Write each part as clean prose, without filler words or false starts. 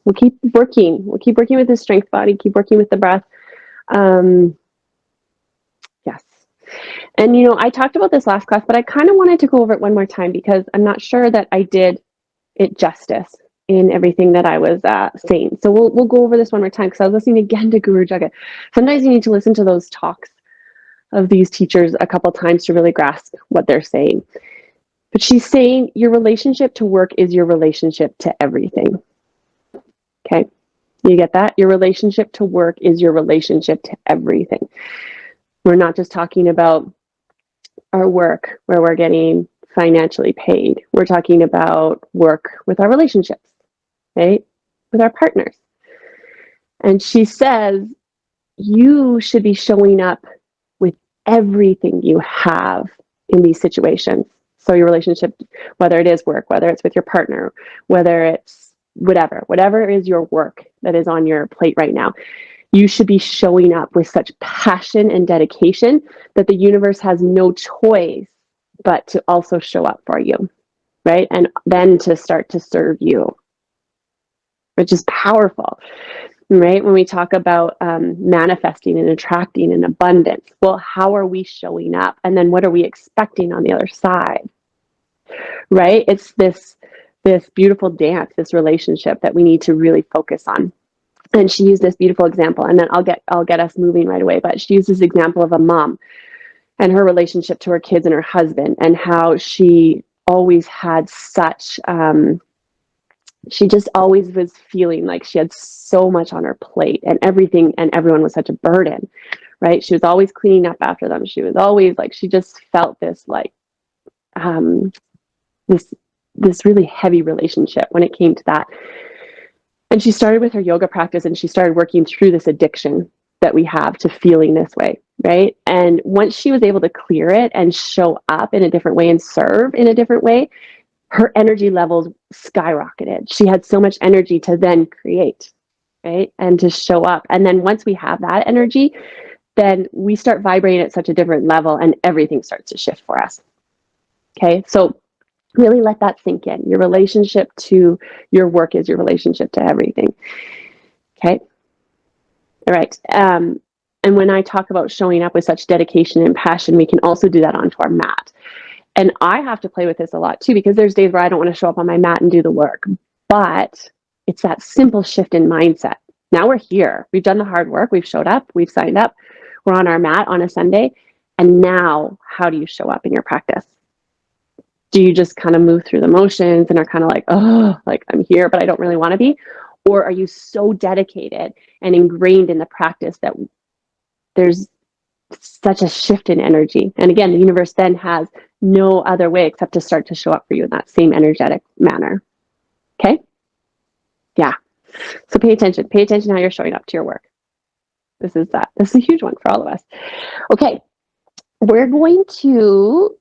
We'll keep working. We'll keep working with the strength body, keep working with the breath. Yes. And, I talked about this last class, but I kind of wanted to go over it one more time because I'm not sure that I did it justice in everything that I was saying. So we'll go over this one more time because I was listening again to Guru Jagat. Sometimes you need to listen to those talks of these teachers a couple times to really grasp what they're saying. But she's saying your relationship to work is your relationship to everything. Okay? You get that? Your relationship to work is your relationship to everything. We're not just talking about our work where we're getting financially paid. We're talking about work with our relationships, right? With our partners. And she says, you should be showing up with everything you have in these situations. So your relationship, whether it is work, whether it's with your partner, whether it's whatever is your work that is on your plate right now, you should be showing up with such passion and dedication that the universe has no choice but to also show up for you, right? And then to start to serve you, which is powerful, right? When we talk about manifesting and attracting and abundance, well, how are we showing up? And then what are we expecting on the other side, right? It's this beautiful dance, this relationship that we need to really focus on. And she used this beautiful example, and then I'll get us moving right away. But she used this example of a mom and her relationship to her kids and her husband, and how she always had such, she just always was feeling like she had so much on her plate, and everything and everyone was such a burden, right? She was always cleaning up after them. She was always like, she just felt this like, this really heavy relationship when it came to that. And she started with her yoga practice, and she started working through this addiction that we have to feeling this way, right? And once she was able to clear it and show up in a different way and serve in a different way, her energy levels skyrocketed. She had so much energy to then create, right? And to show up. And then once we have that energy, then we start vibrating at such a different level and everything starts to shift for us. Okay, so really let that sink in. Your relationship to your work is your relationship to everything. Okay. All right. And when I talk about showing up with such dedication and passion, we can also do that onto our mat. And I have to play with this a lot too, because there's days where I don't want to show up on my mat and do the work. But it's that simple shift in mindset. Now we're here. We've done the hard work. We've showed up. We've signed up. We're on our mat on a Sunday. And now, how do you show up in your practice? Do you just kind of move through the motions and are kind of like, oh, like I'm here, but I don't really want to be? Or are you so dedicated and ingrained in the practice that there's such a shift in energy? And again, the universe then has no other way except to start to show up for you in that same energetic manner. Okay? Yeah. So pay attention. Pay attention how you're showing up to your work. This is a huge one for all of us. Okay. We're going to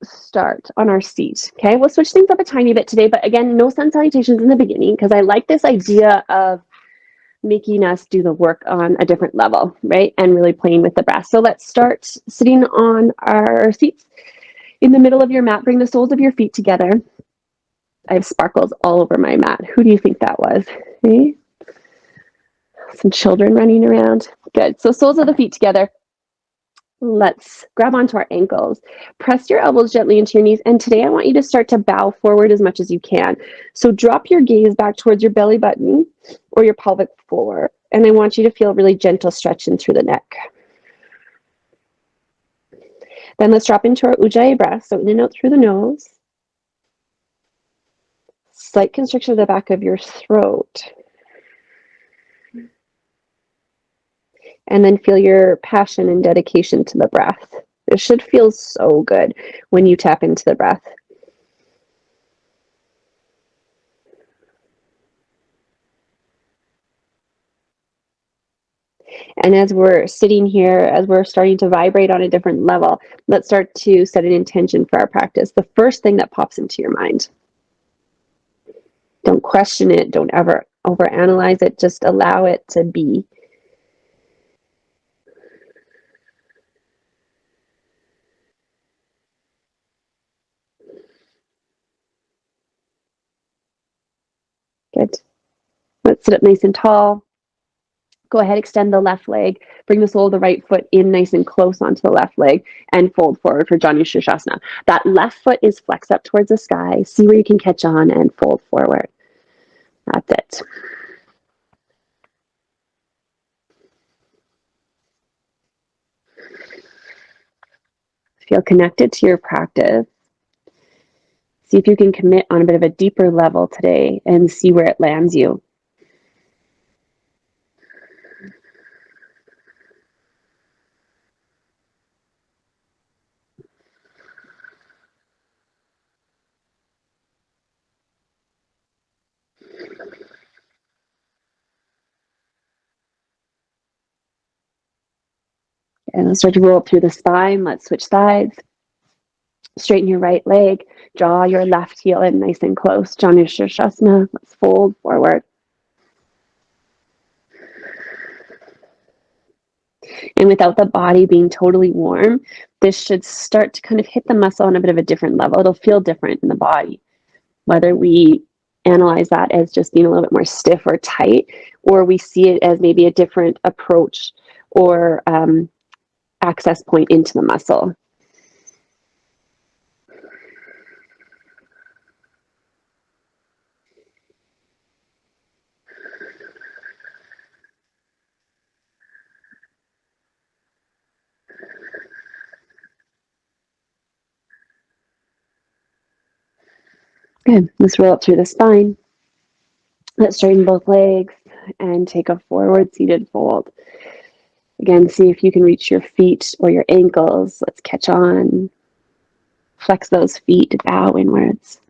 start on our seat. Okay, we'll switch things up a tiny bit today, but again, no sun salutations in the beginning because I like this idea of making us do the work on a different level, right? And really playing with the breath. So let's start sitting on our seats. In the middle of your mat, bring the soles of your feet together. I have sparkles all over my mat. Who do you think that was? Okay. Some children running around. Good. So soles of the feet together. Let's grab onto our ankles. Press your elbows gently into your knees. And today I want you to start to bow forward as much as you can. So drop your gaze back towards your belly button or your pelvic floor. And I want you to feel really gentle stretching through the neck. Then let's drop into our Ujjayi breath. So in and out through the nose. Slight constriction of the back of your throat. And then feel your passion and dedication to the breath. It should feel so good when you tap into the breath. And as we're sitting here, as we're starting to vibrate on a different level, let's start to set an intention for our practice. The first thing that pops into your mind. Don't question it. Don't ever overanalyze it. Just allow it to be. Good. Let's sit up nice and tall. Go ahead, extend the left leg. Bring the sole of the right foot in nice and close onto the left leg and fold forward for Janu Shirshasana. That left foot is flexed up towards the sky. See where you can catch on and fold forward. That's it. Feel connected to your practice. See if you can commit on a bit of a deeper level today and see where it lands you. And let's start to roll up through the spine. Let's switch sides. Straighten your right leg. Draw your left heel in nice and close. Janu Shirshasana. Let's fold forward. And without the body being totally warm, this should start to kind of hit the muscle on a bit of a different level. It'll feel different in the body, whether we analyze that as just being a little bit more stiff or tight, or we see it as maybe a different approach or access point into the muscle. Good. Let's roll up through the spine. Let's straighten both legs and take a forward seated fold. Again, see if you can reach your feet or your ankles. Let's catch on. Flex those feet, bow inwards.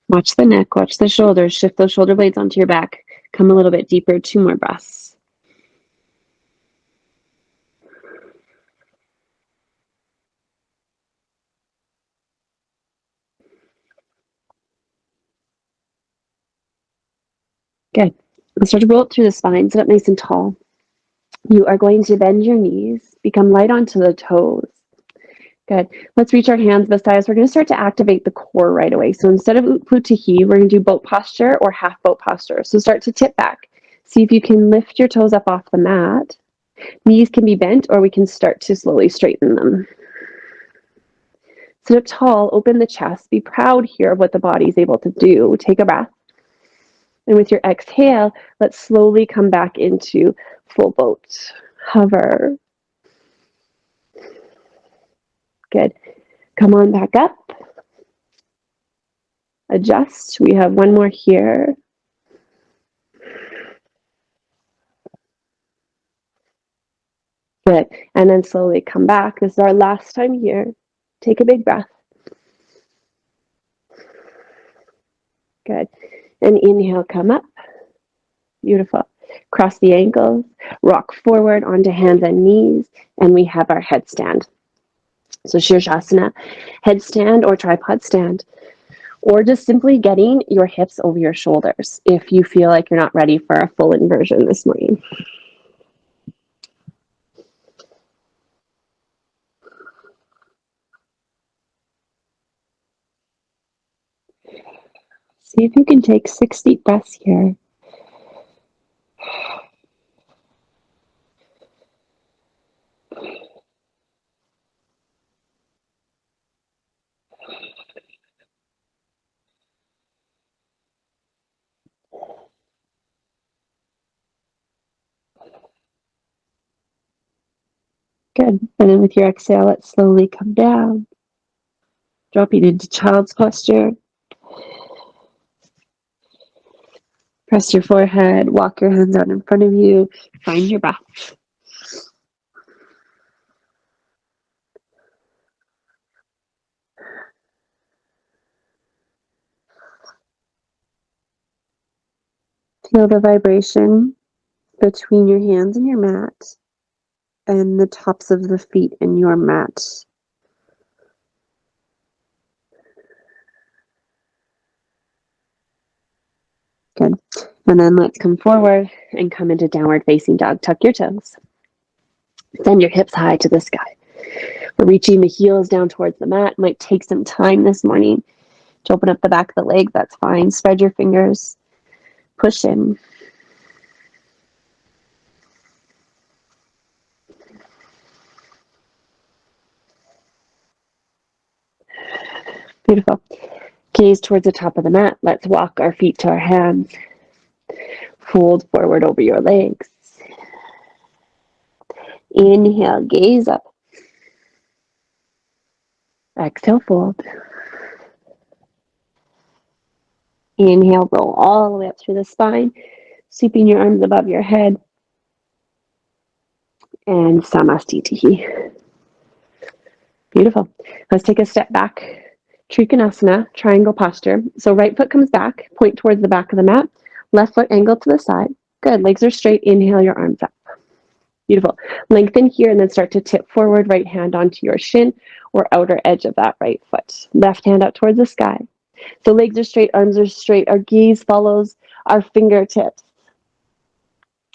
Watch the neck, watch the shoulders. Shift those shoulder blades onto your back. Come a little bit deeper, 2 more breaths. Good. Let's start to roll up through the spine. Sit up nice and tall. You are going to bend your knees, become light onto the toes. Good. Let's reach our hands beside us. We're going to start to activate the core right away. So instead of Utputihi, we're going to do boat posture or half boat posture. So start to tip back. See if you can lift your toes up off the mat. Knees can be bent, or we can start to slowly straighten them. Sit up tall, open the chest. Be proud here of what the body is able to do. Take a breath. And with your exhale, let's slowly come back into full boat. Hover. Good. Come on back up. Adjust. We have one more here. Good. And then slowly come back. This is our last time here. Take a big breath. Good. And inhale, come up. Beautiful. Cross the ankles, rock forward onto hands and knees, and we have our headstand. So Shirshasana, headstand or tripod stand, or just simply getting your hips over your shoulders if you feel like you're not ready for a full inversion this morning. See if you can take 6 deep breaths here. Good. And then with your exhale, let's slowly come down, dropping into child's posture. Press your forehead, walk your hands out in front of you, find your breath. Feel the vibration between your hands and your mat and the tops of the feet in your mat. Good. And then let's come forward and come into downward facing dog. Tuck your toes. Send your hips high to the sky. Reaching the heels down towards the mat might take some time this morning to open up the back of the leg. That's fine. Spread your fingers. Push in. Beautiful. Gaze towards the top of the mat. Let's walk our feet to our hands. Fold forward over your legs. Inhale, gaze up. Exhale, fold. Inhale, roll all the way up through the spine, sweeping your arms above your head. And Samastitihi. Beautiful. Let's take a step back. Trikonasana, triangle posture. So right foot comes back, point towards the back of the mat. Left foot angle to the side. Good. Legs are straight. Inhale your arms up. Beautiful. Lengthen here and then start to tip forward. Right hand onto your shin or outer edge of that right foot. Left hand up towards the sky. So legs are straight, arms are straight. Our gaze follows our fingertips.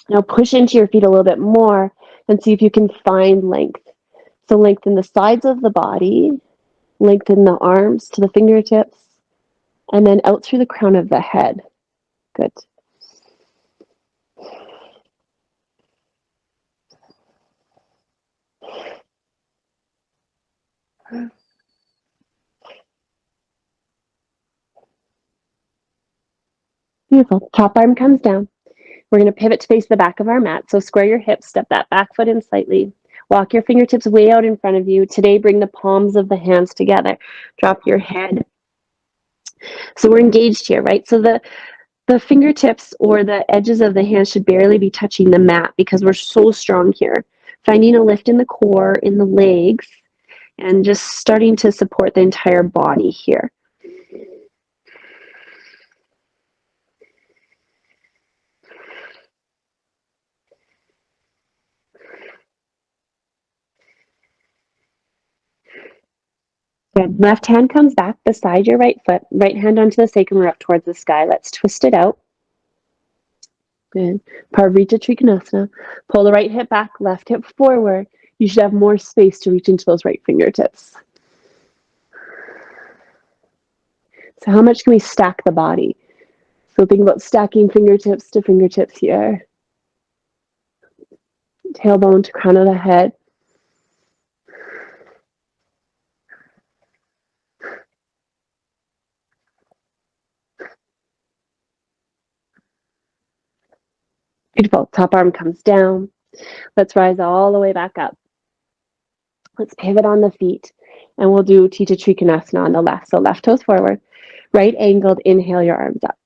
Now push into your feet a little bit more and see if you can find length. So lengthen the sides of the body, lengthen the arms to the fingertips, and then out through the crown of the head. Good. Beautiful. Top arm comes down. We're going to pivot to face the back of our mat. So square your hips, step that back foot in slightly. Walk your fingertips way out in front of you. Today, bring the palms of the hands together. Drop your head. So we're engaged here, right? So the fingertips or the edges of the hands should barely be touching the mat because we're so strong here. Finding a lift in the core, in the legs, and just starting to support the entire body here. Good. Left hand comes back beside your right foot. Right hand onto the sacrum or up towards the sky. Let's twist it out. Good. Parvrita Trikonasana. Pull the right hip back, left hip forward. You should have more space to reach into those right fingertips. So how much can we stack the body? So think about stacking fingertips to fingertips here. Tailbone to crown of the head. Beautiful. Top arm comes down. Let's rise all the way back up. Let's pivot on the feet. And we'll do Tita Trikonasana on the left. So left toes forward. Right angled. Inhale your arms up.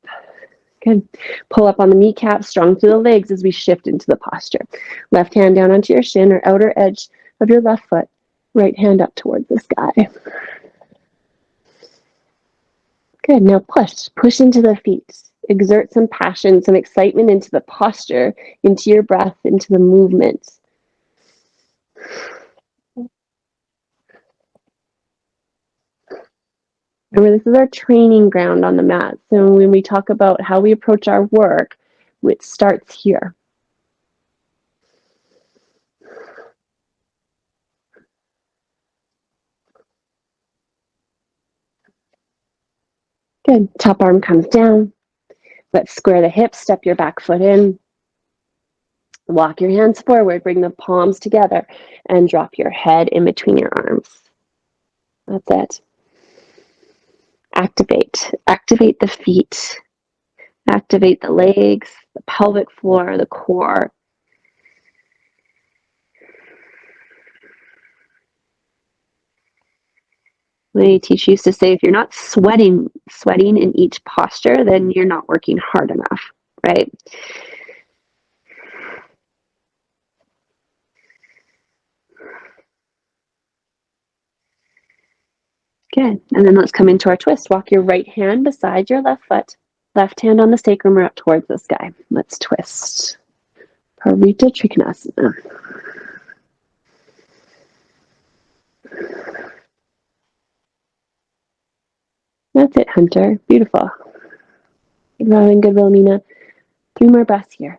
Good. Pull up on the kneecaps, strong through the legs as we shift into the posture. Left hand down onto your shin or outer edge of your left foot. Right hand up towards the sky. Good. Now push. Push into the feet. Exert some passion, some excitement into the posture, into your breath, into the movement. Remember, this is our training ground on the mat. So when we talk about how we approach our work, it starts here. Good. Top arm comes down. Let's square the hips, step your back foot in. Walk your hands forward, bring the palms together, and drop your head in between your arms. That's it. Activate. Activate the feet. Activate the legs, the pelvic floor, the core. My teacher used to say, if you're not sweating in each posture, then you're not working hard enough, right? Good. And then let's come into our twist. Walk your right hand beside your left foot. Left hand on the sacrum or up towards the sky. Let's twist. Parvrita Trikonasana. That's it, Hunter. Beautiful. Good will, good will, Nina. 3 more breaths here.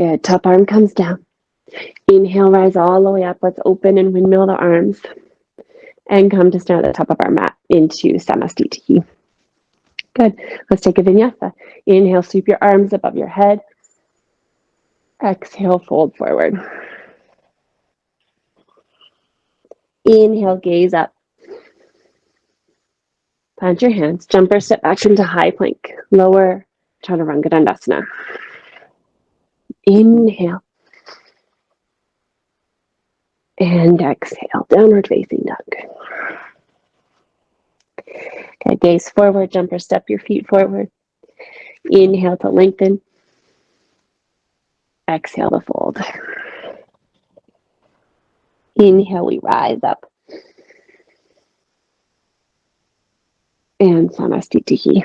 Good. Top arm comes down. Inhale, rise all the way up. Let's open and windmill the arms. And come to stand at the top of our mat into Samastitihi. Good. Let's take a vinyasa. Inhale, sweep your arms above your head. Exhale, fold forward. Inhale, gaze up. Plant your hands. Jump or step back into high plank. Lower Chaturanga Dandasana. Inhale. And exhale, downward facing dog. Okay, gaze forward, jump or step your feet forward. Inhale to lengthen. Exhale to fold. Inhale, we rise up. And Samastitihi.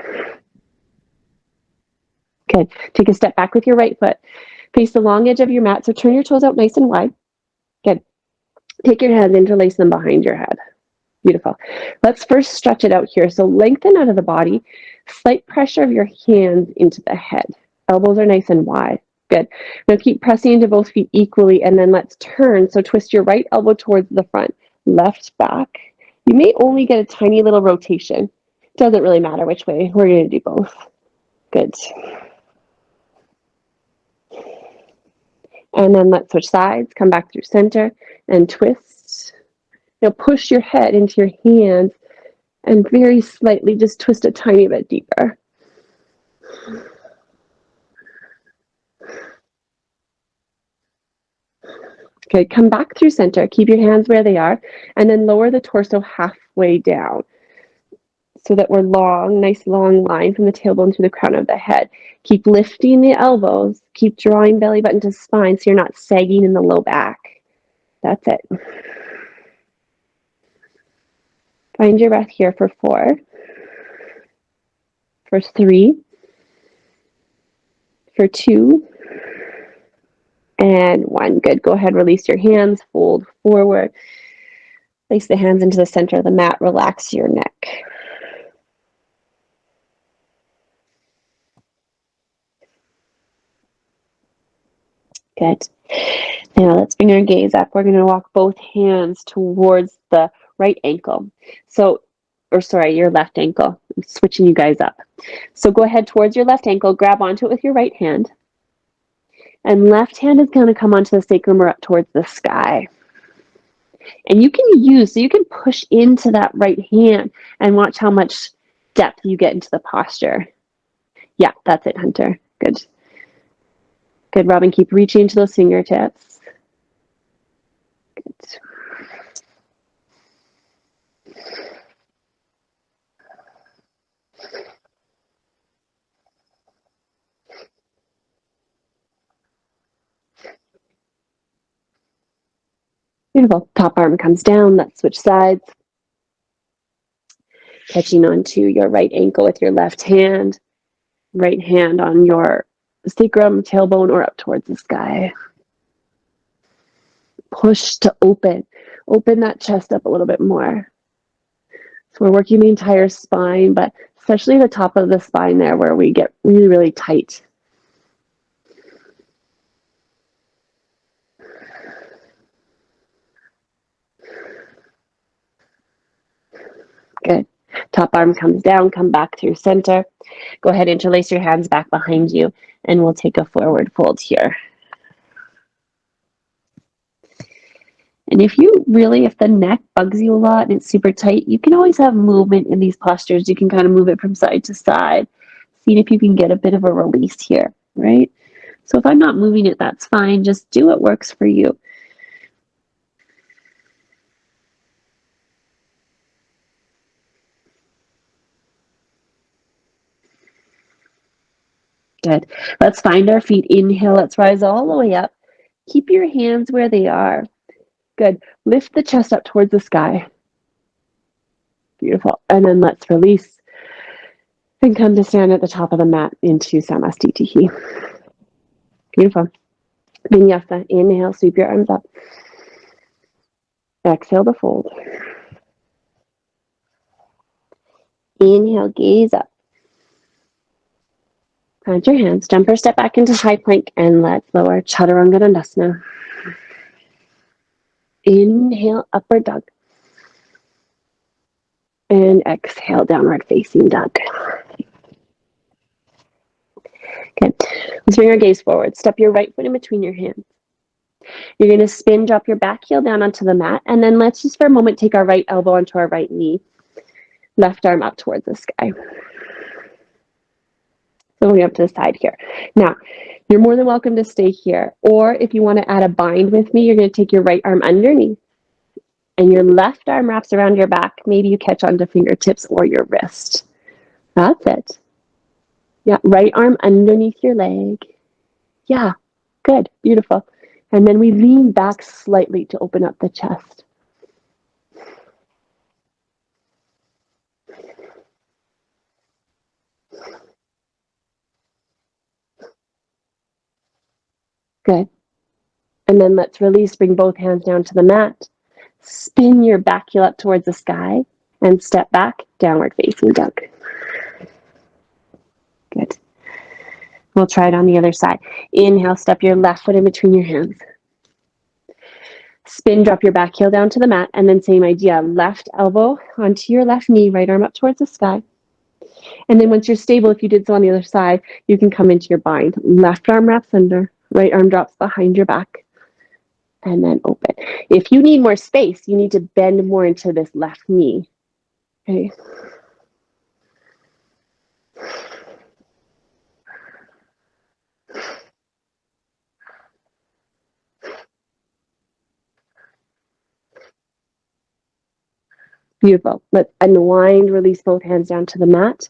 Good. Take a step back with your right foot. Face the long edge of your mat, so turn your toes out nice and wide. Good. Take your hands, interlace them behind your head. Beautiful. Let's first stretch it out here. So lengthen out of the body. Slight pressure of your hands into the head. Elbows are nice and wide. Good. Now keep pressing into both feet equally, and then let's turn. So twist your right elbow towards the front. Left back. You may only get a tiny little rotation. Doesn't really matter which way. We're going to do both. Good. And then let's switch sides. Come back through center and twist. Now push your head into your hands and very slightly just twist a tiny bit deeper. Okay, come back through center. Keep your hands where they are, and then lower the torso halfway down so that we're long, nice long line from the tailbone to the crown of the head. Keep lifting the elbows. Keep drawing belly button to spine so you're not sagging in the low back. That's it. Find your breath here for 4, for 3, for 2, and 1. Good. Go ahead, release your hands, fold forward. Place the hands into the center of the mat. Relax your neck. Good. Now let's bring our gaze up. We're going to walk both hands towards the right ankle. Your left ankle. I'm switching you guys up. So go ahead towards your left ankle, grab onto it with your right hand. And left hand is going to come onto the sacrum or up towards the sky. And you can push into that right hand and watch how much depth you get into the posture. Yeah, that's it, Hunter. Good. Good, Robin. Keep reaching into those fingertips. Good. Beautiful. Top arm comes down. Let's switch sides. Catching onto your right ankle with your left hand. Right hand on your sacrum, tailbone, or up towards the sky. Push to open. Open that chest up a little bit more. So we're working the entire spine, but especially the top of the spine there where we get really, really tight. Good. Top arm comes down, come back through center. Go ahead, interlace your hands back behind you, and we'll take a forward fold here. And if the neck bugs you a lot and it's super tight, you can always have movement in these postures. You can kind of move it from side to side, see if you can get a bit of a release here, right? So if I'm not moving it, that's fine. Just do what works for you. Good. Let's find our feet. Inhale. Let's rise all the way up. Keep your hands where they are. Good. Lift the chest up towards the sky. Beautiful. And then let's release and come to stand at the top of the mat into Samastitihi. Beautiful. Vinyasa. Inhale. Sweep your arms up. Exhale to fold. Inhale. Gaze up. Plant your hands, jump or step back into high plank, and let's lower Chaturanga Dandasana. Inhale, upward dog. And exhale, downward facing dog. Okay, let's bring our gaze forward. Step your right foot in between your hands. You're going to spin, drop your back heel down onto the mat, and then let's just for a moment take our right elbow onto our right knee. Left arm up towards the sky. So going up to the side here. Now, you're more than welcome to stay here. Or if you want to add a bind with me, you're going to take your right arm underneath. And your left arm wraps around your back. Maybe you catch onto fingertips or your wrist. That's it. Yeah, right arm underneath your leg. Yeah, good, beautiful. And then we lean back slightly to open up the chest. Good. And then let's release, bring both hands down to the mat. Spin your back heel up towards the sky and step back, downward facing dog. Good. We'll try it on the other side. Inhale, step your left foot in between your hands. Spin, drop your back heel down to the mat, and then same idea, left elbow onto your left knee, right arm up towards the sky. And then once you're stable, if you did so on the other side, you can come into your bind. Left arm wraps under, right arm drops behind your back, and then open. If you need more space, you need to bend more into this left knee. Okay. Beautiful. Let's unwind, release both hands down to the mat.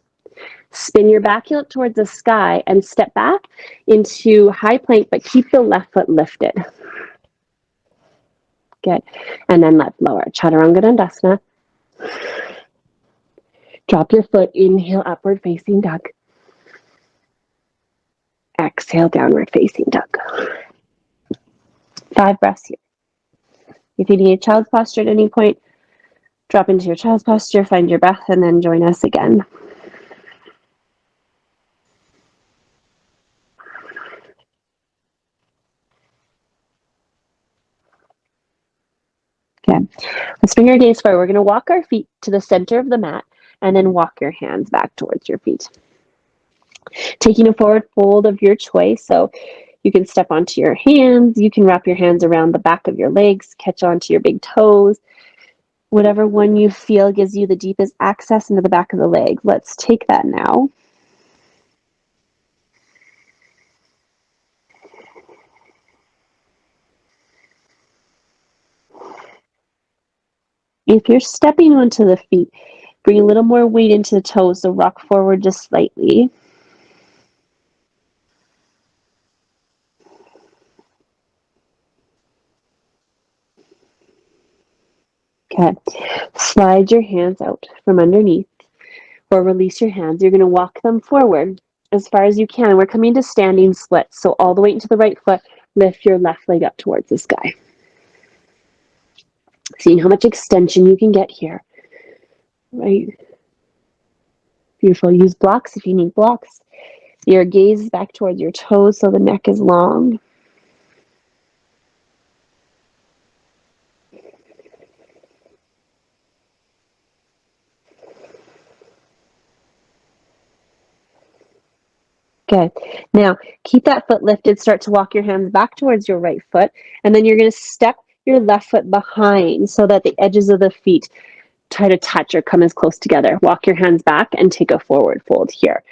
Spin your back heel up towards the sky and step back into high plank, but keep the left foot lifted. Good. And then let's lower. Chaturanga Dandasana. Drop your foot. Inhale, upward facing dog. Exhale, downward facing dog. 5 breaths here. If you need child's posture at any point, drop into your child's posture, find your breath, and then join us again. Okay, let's bring our gaze forward. We're going to walk our feet to the center of the mat and then walk your hands back towards your feet. Taking a forward fold of your choice. So you can step onto your hands. You can wrap your hands around the back of your legs, catch onto your big toes. Whatever one you feel gives you the deepest access into the back of the leg. Let's take that now. If you're stepping onto the feet, bring a little more weight into the toes, so rock forward just slightly. Okay, slide your hands out from underneath or release your hands. You're going to walk them forward as far as you can. We're coming to standing splits, so all the way into the right foot, lift your left leg up towards the sky. Seeing how much extension you can get here. Right. Beautiful. Use blocks if you need blocks. Your gaze is back towards your toes so the neck is long. Good. Now, keep that foot lifted. Start to walk your hands back towards your right foot. And then you're going to step your left foot behind so that the edges of the feet try to touch or come as close together. Walk your hands back and take a forward fold here.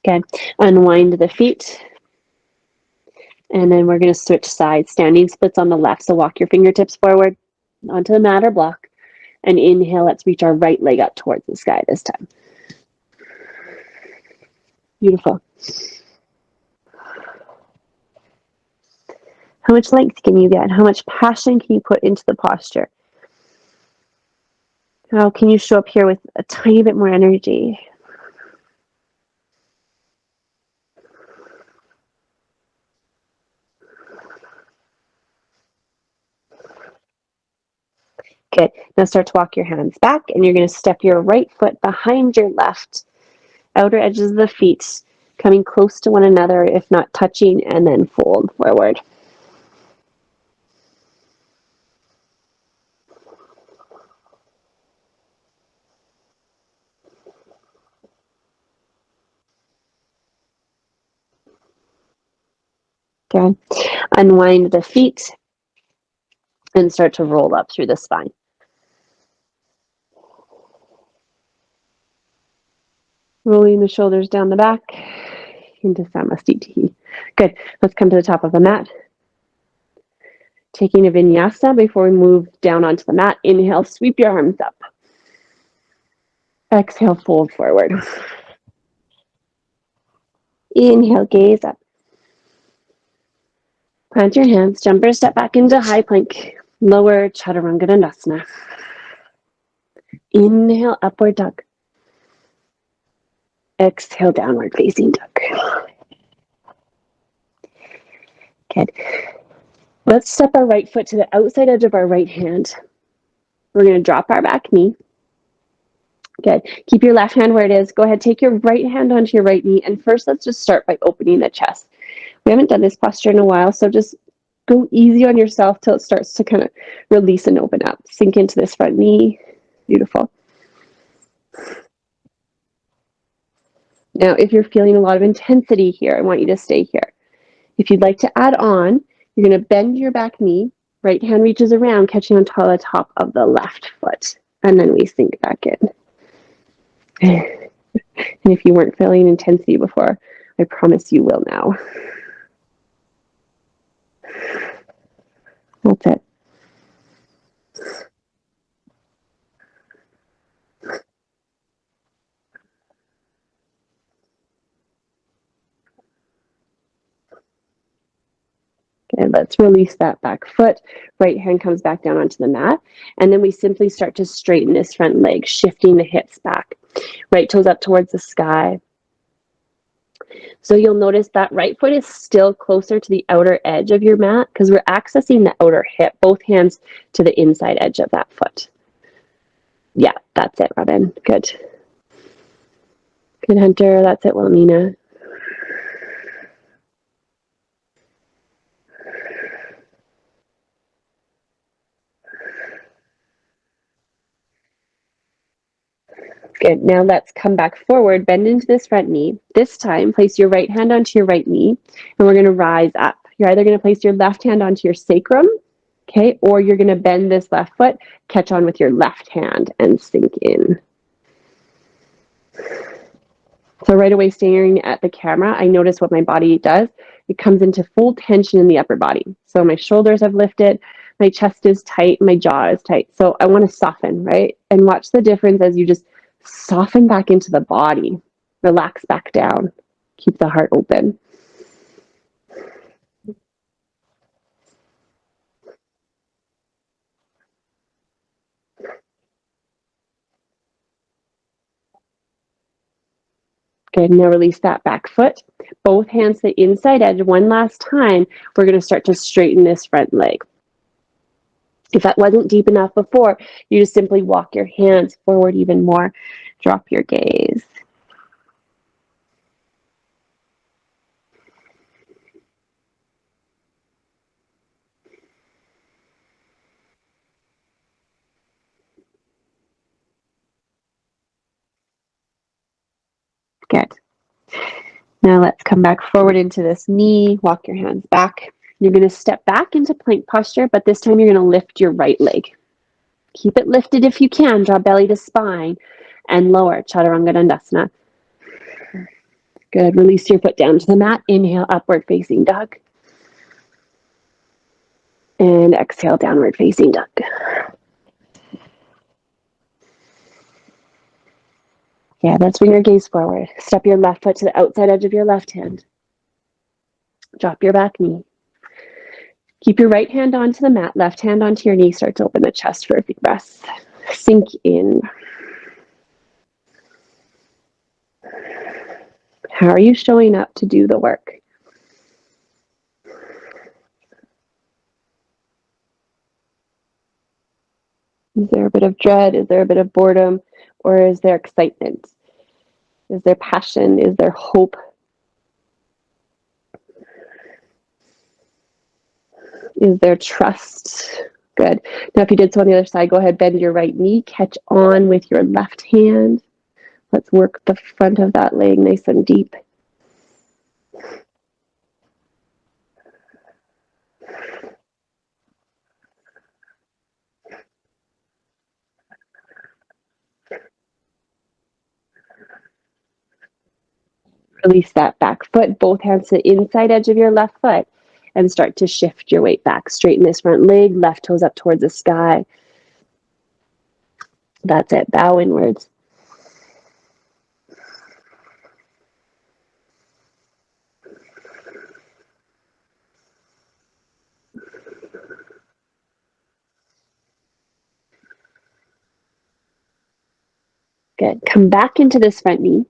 Good. Unwind the feet. And then we're going to switch sides. Standing splits on the left. So walk your fingertips forward onto the mat or block. And inhale, let's reach our right leg up towards the sky this time. Beautiful. How much length can you get? How much passion can you put into the posture? How can you show up here with a tiny bit more energy? Good. Now start to walk your hands back, and you're going to step your right foot behind your left, outer edges of the feet, coming close to one another, if not touching, and then fold forward. Okay. Unwind the feet and start to roll up through the spine. Rolling the shoulders down the back into Samastiti. Good. Let's come to the top of the mat. Taking a Vinyasa before we move down onto the mat. Inhale, sweep your arms up. Exhale, fold forward. Inhale, gaze up. Plant your hands, jump or step back into high plank. Lower Chaturanga Dandasana. Inhale, upward dog. Exhale, downward facing dog. Good. Let's step our right foot to the outside edge of our right hand. We're going to drop our back knee. Good. Keep your left hand where it is. Go ahead, take your right hand onto your right knee. And first, let's just start by opening the chest. We haven't done this posture in a while, so just go easy on yourself till it starts to kind of release and open up. Sink into this front knee. Beautiful. Now, if you're feeling a lot of intensity here, I want you to stay here. If you'd like to add on, you're going to bend your back knee. Right hand reaches around, catching on the top of the left foot. And then we sink back in. And if you weren't feeling intensity before, I promise you will now. That's it. Okay, let's release that back foot. Right hand comes back down onto the mat. And then we simply start to straighten this front leg, shifting the hips back. Right toes up towards the sky. So you'll notice that right foot is still closer to the outer edge of your mat because we're accessing the outer hip, both hands to the inside edge of that foot. Yeah, that's it, Robin. Good. Good, Hunter. That's it, Wilhelmina. Good. Now let's come back forward, bend into this front knee. This time, place your right hand onto your right knee, and we're going to rise up. You're either going to place your left hand onto your sacrum, okay, or you're going to bend this left foot, catch on with your left hand, and sink in. So right away, staring at the camera, I notice what my body does. It comes into full tension in the upper body. So my shoulders have lifted, my chest is tight, my jaw is tight. So I want to soften, right? And watch the difference as you just soften back into the body. Relax back down. Keep the heart open. Good. Now release that back foot. Both hands to the inside edge. One last time, we're going to start to straighten this front leg. If that wasn't deep enough before, you just simply walk your hands forward even more. Drop your gaze. Good. Now let's come back forward into this knee. Walk your hands back. You're going to step back into plank posture, but this time you're going to lift your right leg. Keep it lifted if you can. Draw belly to spine and lower. Chaturanga Dandasana. Good. Release your foot down to the mat. Inhale, upward facing dog. And exhale, downward facing dog. Yeah, let's bring your gaze forward. Step your left foot to the outside edge of your left hand. Drop your back knee. Keep your right hand onto the mat, left hand onto your knee. Start to open the chest for a few breaths. Sink in. How are you showing up to do the work? Is there a bit of dread? Is there a bit of boredom? Or is there excitement? Is there passion? Is there hope? Is there trust? Good. Now, if you did so on the other side, go ahead, bend your right knee, catch on with your left hand. Let's work the front of that leg nice and deep. Release that back foot, both hands to the inside edge of your left foot, and start to shift your weight back. Straighten this front leg, left toes up towards the sky. That's it. Bow inwards. Good. Come back into this front knee.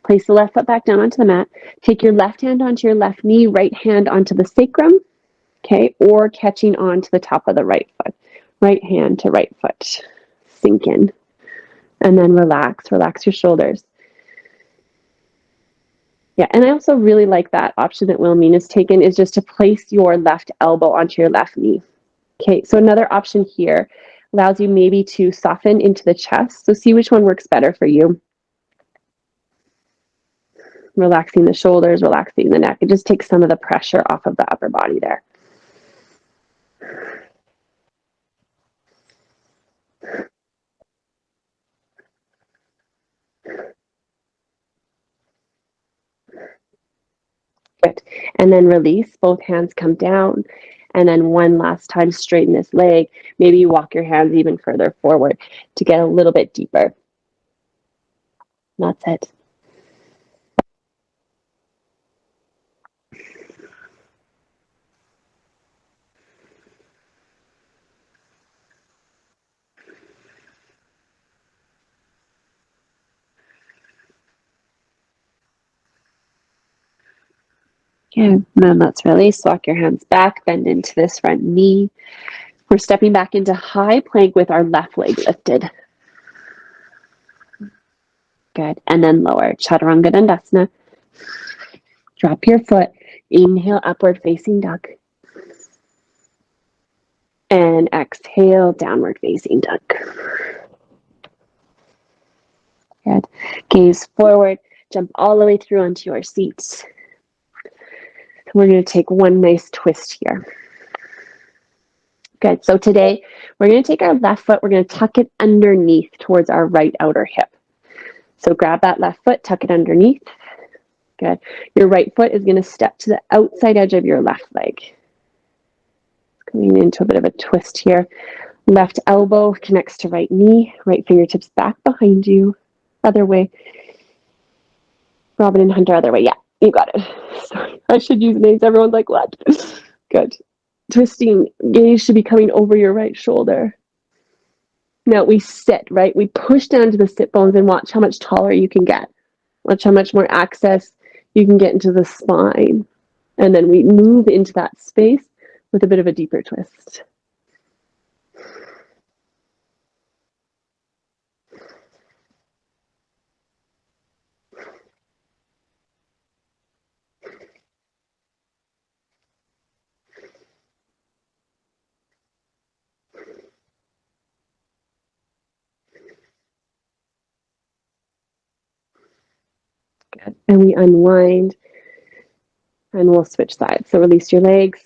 Place the left foot back down onto the mat. Take your left hand onto your left knee, right hand onto the sacrum, okay, or catching onto the top of the right foot. Right hand to right foot. Sink in. And then relax. Relax your shoulders. Yeah, and I also really like that option that Wilhelmina's taken is just to place your left elbow onto your left knee. Okay, so another option here allows you maybe to soften into the chest. So see which one works better for you. Relaxing the shoulders, relaxing the neck. It just takes some of the pressure off of the upper body there. Good. And then release. Both hands come down. And then one last time, straighten this leg. Maybe you walk your hands even further forward to get a little bit deeper. That's it. Okay, and then let's release. Walk your hands back, bend into this front knee. We're stepping back into high plank with our left leg lifted. Good. And then lower. Chaturanga Dandasana. Drop your foot. Inhale, upward facing duck. And exhale, downward facing duck. Good. Gaze forward. Jump all the way through onto your seats. We're going to take one nice twist here. Good. So today, we're going to take our left foot. We're going to tuck it underneath towards our right outer hip. So grab that left foot, tuck it underneath. Good. Your right foot is going to step to the outside edge of your left leg. Coming into a bit of a twist here. Left elbow connects to right knee. Right fingertips back behind you. Other way. Robin and Hunter, other way. Yeah, you got it. Sorry, I should use names. Everyone's like, what? Good. Twisting. Gaze should be coming over your right shoulder. Now we sit, right? We push down to the sit bones and watch how much taller you can get. Watch how much more access you can get into the spine. And then we move into that space with a bit of a deeper twist. Good. And we unwind and we'll switch sides. So release your legs.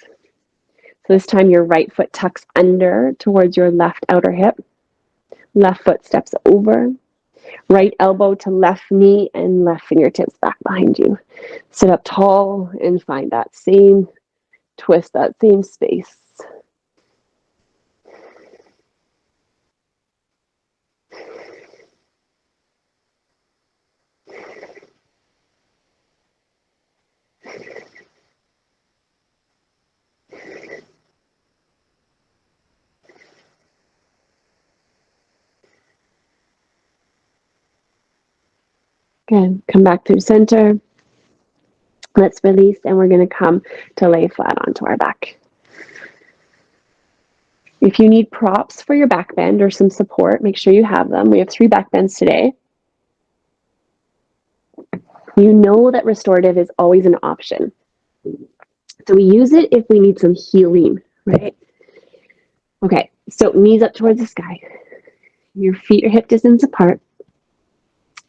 So this time your right foot tucks under towards your left outer hip. Left foot steps over. Right elbow to left knee and left fingertips back behind you. Sit up tall and find that same twist, that same space. Good. Come back through center. Let's release and we're going to come to lay flat onto our back. If you need props for your back bend or some support, make sure you have them. We have 3 back bends today. You know that restorative is always an option. So we use it if we need some healing, right? Okay, so knees up towards the sky. Your feet are hip distance apart.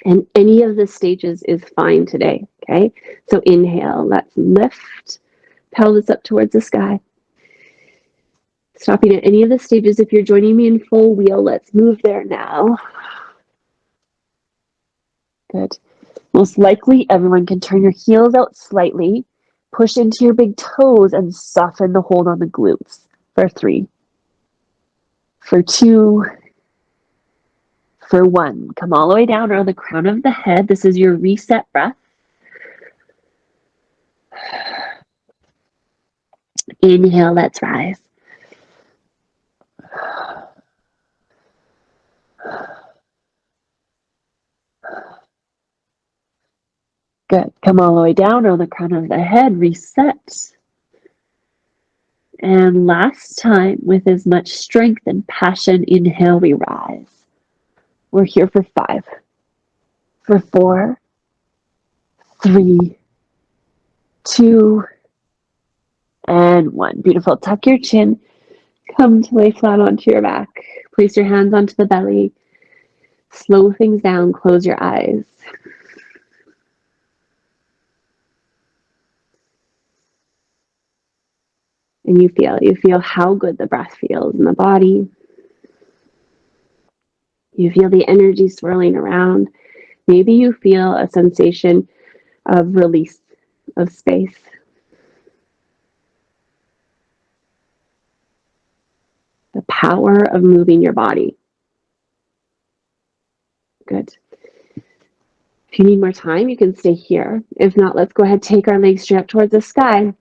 And any of the stages is fine today, okay? So inhale, let's lift pelvis up towards the sky. Stopping at any of the stages. If you're joining me in full wheel, let's move there now. Good. Most likely, everyone can turn your heels out slightly, push into your big toes, and soften the hold on the glutes. For 3, for 2, for 1. Come all the way down around the crown of the head. This is your reset breath. Inhale, let's rise. Good. Come all the way down around the crown of the head. Reset. And last time, with as much strength and passion, inhale, we rise. We're here for 5, for 4, 3, 2, and 1. Beautiful. Tuck your chin. Come to lay flat onto your back. Place your hands onto the belly. Slow things down. Close your eyes. And you feel how good the breath feels in the body. You feel the energy swirling around. Maybe you feel a sensation of release, of space. The power of moving your body. Good. If you need more time, you can stay here. If not, let's go ahead, take our legs straight up towards the sky.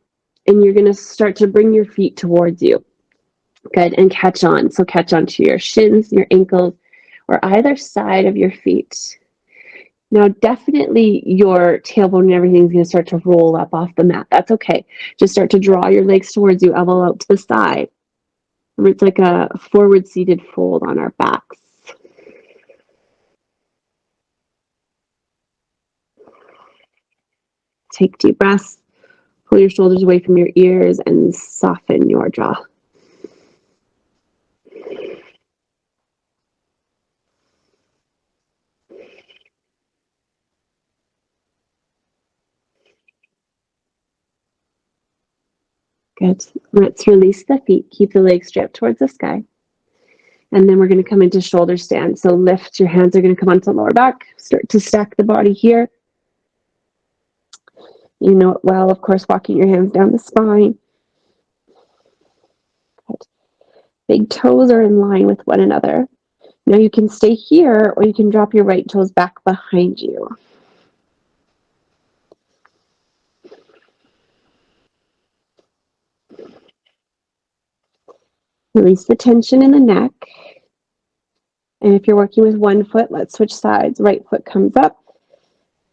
And you're going to start to bring your feet towards you. Good. And catch on. So catch on to your shins, your ankles, or either side of your feet. Now, definitely your tailbone and everything is going to start to roll up off the mat. That's okay. Just start to draw your legs towards you, elbow out to the side. It's like a forward seated fold on our backs. Take deep breaths. Pull your shoulders away from your ears and soften your jaw. Good. Let's release the feet. Keep the legs straight up towards the sky. And then we're going to come into shoulder stand. So lift, your hands are going to come onto the lower back. Start to stack the body here. You know it well, of course, walking your hands down the spine. Good. Big toes are in line with one another. Now you can stay here or you can drop your right toes back behind you. Release the tension in the neck. And if you're working with one foot, let's switch sides. Right foot comes up,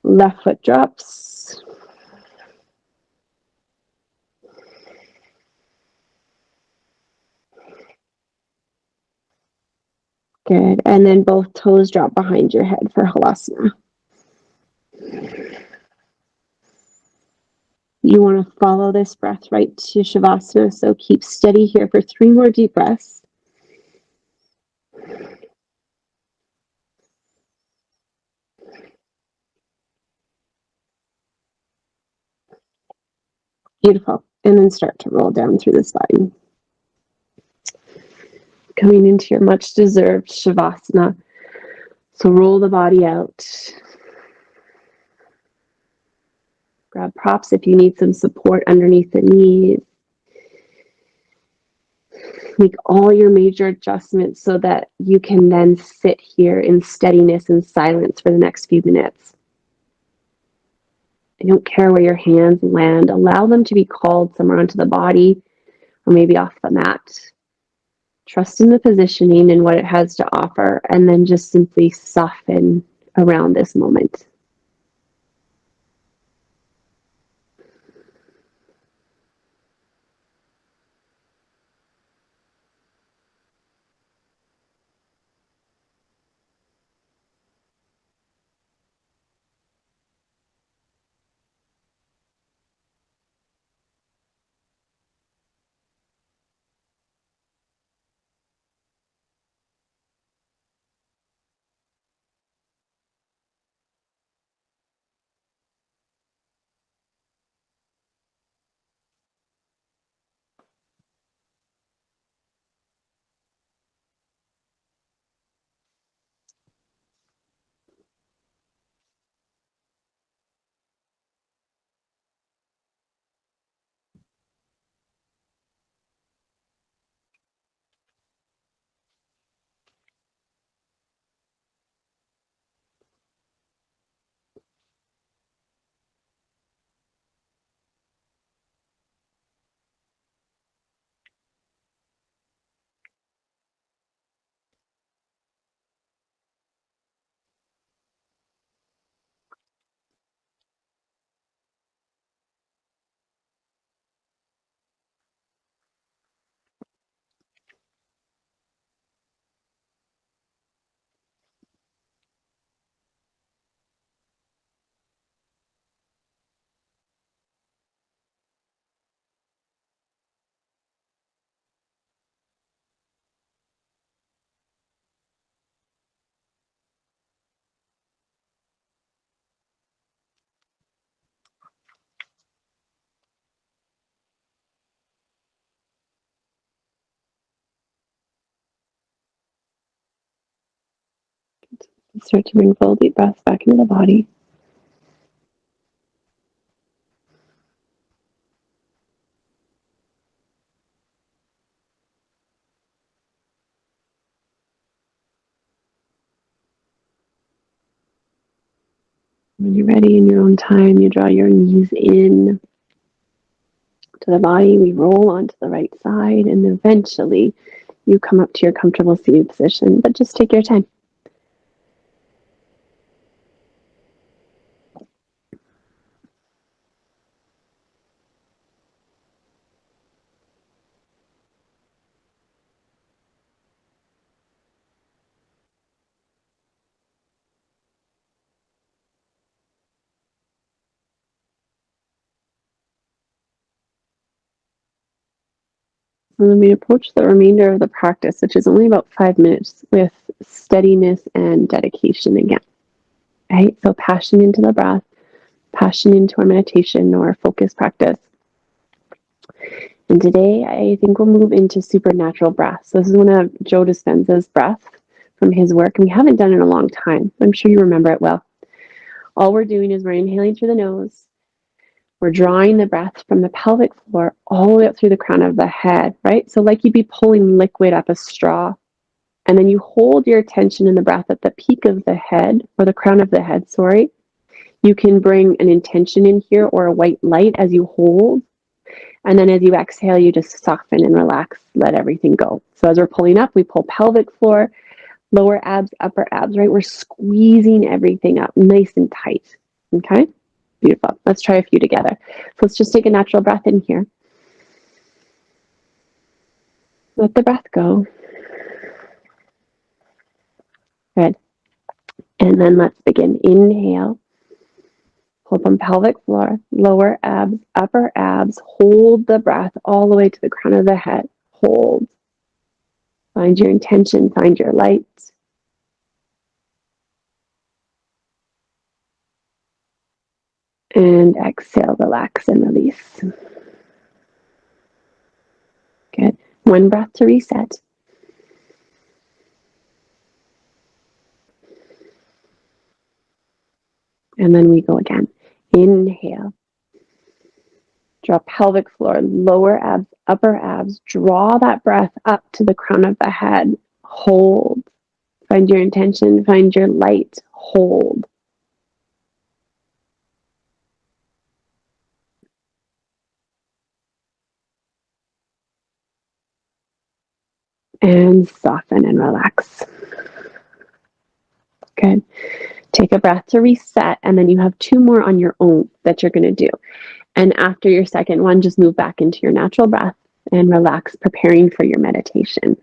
left foot drops. Good. And then both toes drop behind your head for Halasana. You want to follow this breath right to Shavasana, so keep steady here for 3 more deep breaths. Beautiful. And then start to roll down through the spine. Coming into your much deserved Shavasana. So roll the body out. Grab props if you need some support underneath the knees. Make all your major adjustments so that you can then sit here in steadiness and silence for the next few minutes. I don't care where your hands land. Allow them to be called somewhere onto the body or maybe off the mat. Trust in the positioning and what it has to offer, and then just simply soften around this moment. Start to bring full deep breaths back into the body. When you're ready in your own time, you draw your knees in to the body. We roll onto the right side, and eventually you come up to your comfortable seated position, but just take your time. And then we approach the remainder of the practice, which is only about 5 minutes, with steadiness and dedication again. Right? So passion into the breath, passion into our meditation or focus practice. And today I think we'll move into supernatural breath. So this is one of Joe Dispenza's breath from his work, and we haven't done it in a long time. I'm sure you remember it well. All we're doing is we're inhaling through the nose. We're drawing the breath from the pelvic floor all the way up through the crown of the head, right? So like you'd be pulling liquid up a straw. And then you hold your attention in the breath at the peak of the head, or the crown of the head, sorry. You can bring an intention in here or a white light as you hold. And then as you exhale, you just soften and relax, let everything go. So as we're pulling up, we pull pelvic floor, lower abs, upper abs, right? We're squeezing everything up nice and tight. Okay? Beautiful. Let's try a few together. So let's just take a natural breath in here. Let the breath go. Good. And then let's begin. Inhale. Pull from pelvic floor, lower abs, upper abs. Hold the breath all the way to the crown of the head. Hold. Find your intention. Find your light. And exhale, relax and release. Good. One breath to reset. And then we go again. Inhale. Draw pelvic floor, lower abs, upper abs. Draw that breath up to the crown of the head. Hold. Find your intention. Find your light. Hold. And soften and relax. Good. Take a breath to reset, and then you have 2 more on your own that you're going to do. And after your second one, just move back into your natural breath and relax, preparing for your meditation.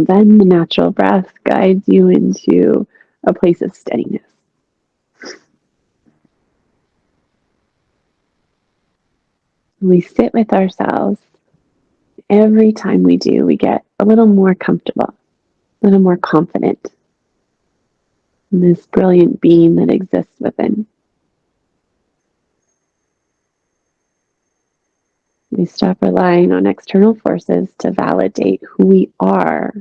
Then the natural breath guides you into a place of steadiness. We sit with ourselves. Every time we do, we get a little more comfortable, a little more confident in this brilliant being that exists within. We stop relying on external forces to validate who we are,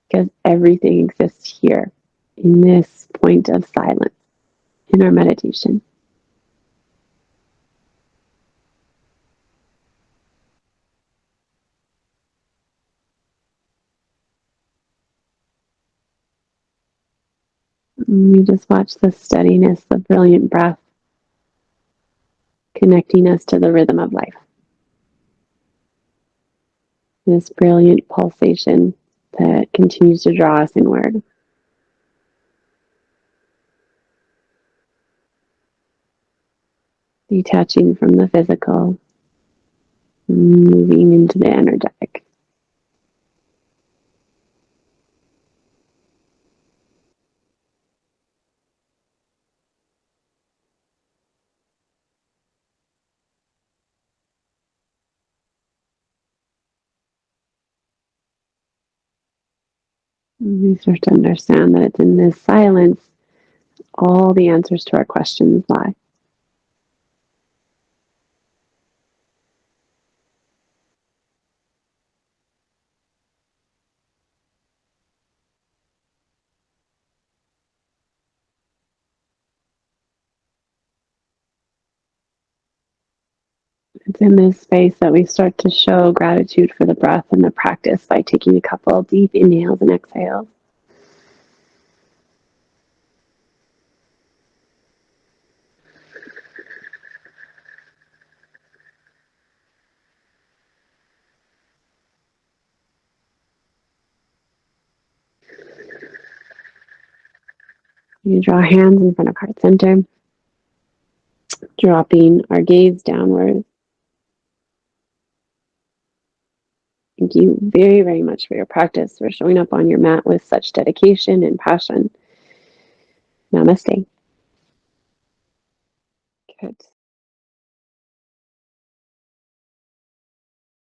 because everything exists here in this point of silence in our meditation. And we just watch the steadiness, the brilliant breath connecting us to the rhythm of life. This brilliant pulsation that continues to draw us inward. Detaching from the physical, moving into the energetic. We start to understand that it's in this silence all the answers to our questions lie. It's in this space that we start to show gratitude for the breath and the practice by taking a couple deep inhales and exhales. You draw hands in front of heart center, dropping our gaze downward. Thank you very, very much for your practice, for showing up on your mat with such dedication and passion. Namaste. Good.